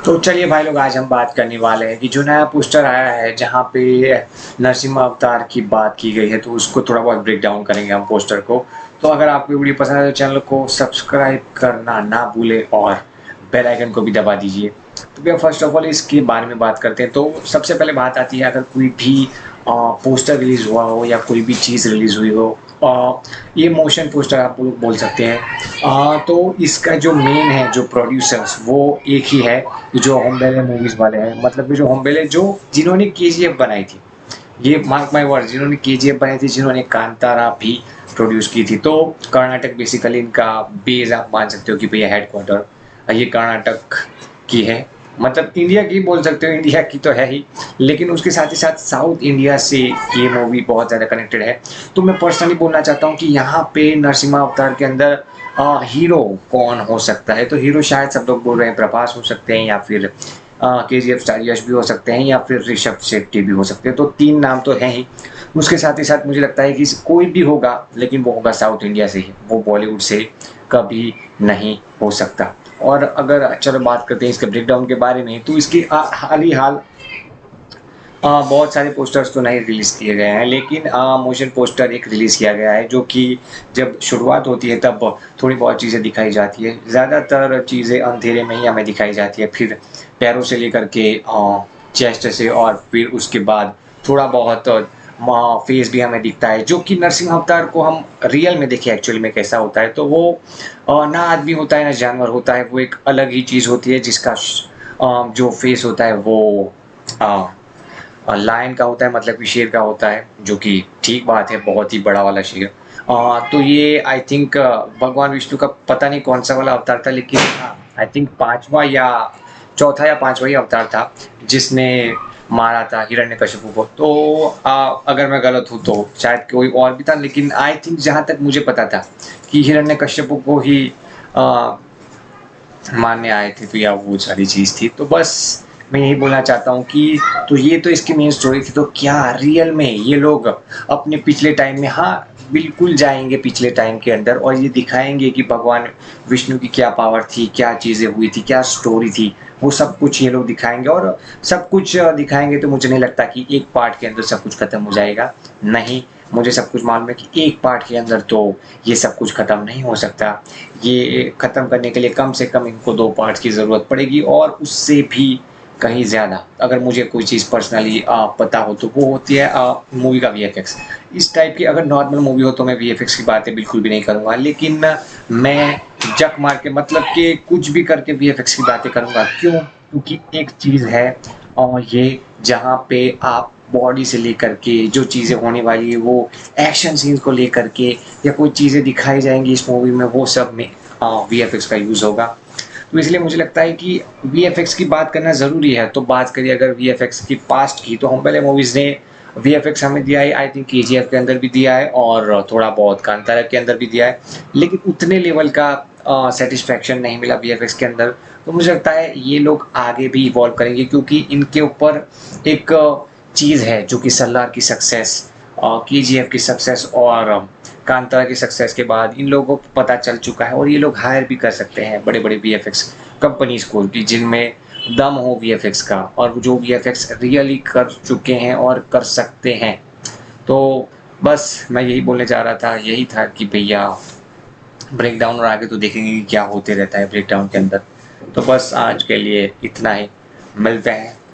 तो चलिए भाई लोग, आज हम बात करने वाले हैं कि जो नया पोस्टर आया है जहाँ पे नरसिम्हा अवतार की बात की गई है, तो उसको थोड़ा बहुत ब्रेक डाउन करेंगे हम पोस्टर को। तो अगर आपको वीडियो पसंद है तो चैनल को सब्सक्राइब करना ना भूले और बेल आइकन को भी दबा दीजिए। तो भैया फर्स्ट ऑफ ऑल इसके बारे में बात करते हैं। तो सबसे पहले बात आती है, अगर कोई भी पोस्टर रिलीज़ हुआ हो या कोई भी चीज़ रिलीज़ हुई हो, ये मोशन पोस्टर आप लोग बोल सकते हैं। तो इसका जो मेन है, जो प्रोड्यूसर्स, वो एक ही है जो होम्बेले मूवीज़ वाले हैं। मतलब कि जो होम्बेले जो जिन्होंने केजीएफ बनाई थी, ये मार्क माय वर्ड, जिन्होंने केजीएफ बनाई थी, जिन्होंने कांतारा भी प्रोड्यूस की थी। तो कर्नाटक बेसिकली इनका बेस आप मान सकते हो कि भैया हेडक्वार्टर ये कर्नाटक की है। मतलब इंडिया की बोल सकते हो, इंडिया की तो है ही, लेकिन उसके साथ ही साथ साउथ इंडिया से ये मूवी बहुत ज़्यादा कनेक्टेड है। तो मैं पर्सनली बोलना चाहता हूँ कि यहाँ पे नरसिम्हा अवतार के अंदर हीरो कौन हो सकता है। तो हीरो शायद सब लोग बोल रहे हैं प्रभास हो सकते हैं, या फिर केजीएफ स्टार यश भी हो सकते हैं, या फिर ऋषभ शेट्टी भी हो सकते हैं। तो तीन नाम तो हैं ही। उसके साथ ही साथ मुझे लगता है कि कोई भी होगा, लेकिन वो होगा साउथ इंडिया से ही, वो बॉलीवुड से कभी नहीं हो सकता। और अगर चलो बात करते हैं इसके ब्रेकडाउन के बारे में, तो इसकी हाल ही हाल बहुत सारे पोस्टर्स तो नहीं रिलीज़ किए गए हैं, लेकिन मोशन पोस्टर एक रिलीज़ किया गया है, जो कि जब शुरुआत होती है तब थोड़ी बहुत चीज़ें दिखाई जाती है। ज़्यादातर चीज़ें अंधेरे में ही हमें दिखाई जाती है, फिर पैरों से लेकर के चेस्ट से, और फिर उसके बाद थोड़ा बहुत फेस भी हमें दिखता है, जो कि नरसिम्हा अवतार को हम रियल में देखें एक्चुअल में कैसा होता है। तो वो ना आदमी होता है ना जानवर होता है, वो एक अलग ही चीज़ होती है, जिसका जो फेस होता है वो लायन का होता है, मतलब कि शेर का होता है, जो कि ठीक बात है, बहुत ही बड़ा वाला शेर। तो ये आई थिंक भगवान विष्णु का पता नहीं कौन सा वाला अवतार था, लेकिन आई थिंक पांचवा या चौथा या पांचवा ही अवतार था जिसने मारा था हिरण्यकशिपु को। तो अगर मैं गलत हूँ तो शायद कोई और भी था, लेकिन आई थिंक जहाँ तक मुझे पता था कि हिरण्यकशिपु को ही मारने आए थे, तो या वो सारी चीज़ थी। तो बस मैं यही बोलना चाहता हूँ कि तो ये तो इसकी मेन स्टोरी थी। तो क्या रियल में ये लोग अपने पिछले टाइम में, हाँ बिल्कुल जाएंगे पिछले टाइम के अंदर, और ये दिखाएंगे कि भगवान विष्णु की क्या पावर थी, क्या चीज़ें हुई थी, क्या स्टोरी थी, वो सब कुछ ये लोग दिखाएंगे। और सब कुछ दिखाएंगे तो मुझे नहीं लगता कि एक पार्ट के अंदर सब कुछ खत्म हो जाएगा। नहीं, मुझे सब कुछ मालूम है कि एक पार्ट के अंदर तो ये सब कुछ खत्म नहीं हो सकता। ये खत्म करने के लिए कम से कम इनको 2 पार्ट्स की ज़रूरत पड़ेगी, और उससे भी कहीं ज़्यादा। अगर मुझे कोई चीज़ पर्सनली पता हो तो वो होती है मूवी का वीएफएक्स। इस टाइप की अगर नॉर्मल मूवी हो तो मैं वीएफएक्स की बातें बिल्कुल भी नहीं करूँगा, लेकिन मैं जक मार के, मतलब कि कुछ भी करके वीएफएक्स की बातें करूँगा। क्यों? क्योंकि एक चीज़ है, और ये जहाँ पे आप बॉडी से लेकर के जो चीज़ें होने वाली है, वो एक्शन सीन्स को लेकर के, या कोई चीज़ें दिखाई जाएंगी इस मूवी में, वो सब में वीएफएक्स का यूज़ होगा। तो इसलिए मुझे लगता है कि वीएफएक्स की बात करना ज़रूरी है। तो बात करिए अगर वीएफएक्स की पास्ट की, तो हम पहले मूवीज़ ने वीएफएक्स हमें दिया है, आई थिंक केजीएफ के अंदर भी दिया है, और थोड़ा बहुत कांतारा के अंदर भी दिया है, लेकिन उतने लेवल का सेटिस्फैक्शन नहीं मिला वीएफएक्स के अंदर। तो मुझे लगता है ये लोग आगे भी इवॉल्व करेंगे, क्योंकि इनके ऊपर एक चीज़ है जो कि सलार की सक्सेस, केजीएफ की सक्सेस और कांतारा की सक्सेस के बाद इन लोगों को पता चल चुका है, और ये लोग हायर भी कर सकते हैं बड़े बड़े वीएफएक्स कंपनीज को, कि जिनमें दम हो वीएफएक्स का, और जो वीएफएक्स रियली कर चुके हैं और कर सकते हैं। तो बस मैं यही बोलने जा रहा था, यही था कि भैया ब्रेक डाउन, और आगे तो देखेंगे कि क्या होते रहता है ब्रेक डाउन के अंदर। तो बस आज के लिए इतना ही, मिलते हैं।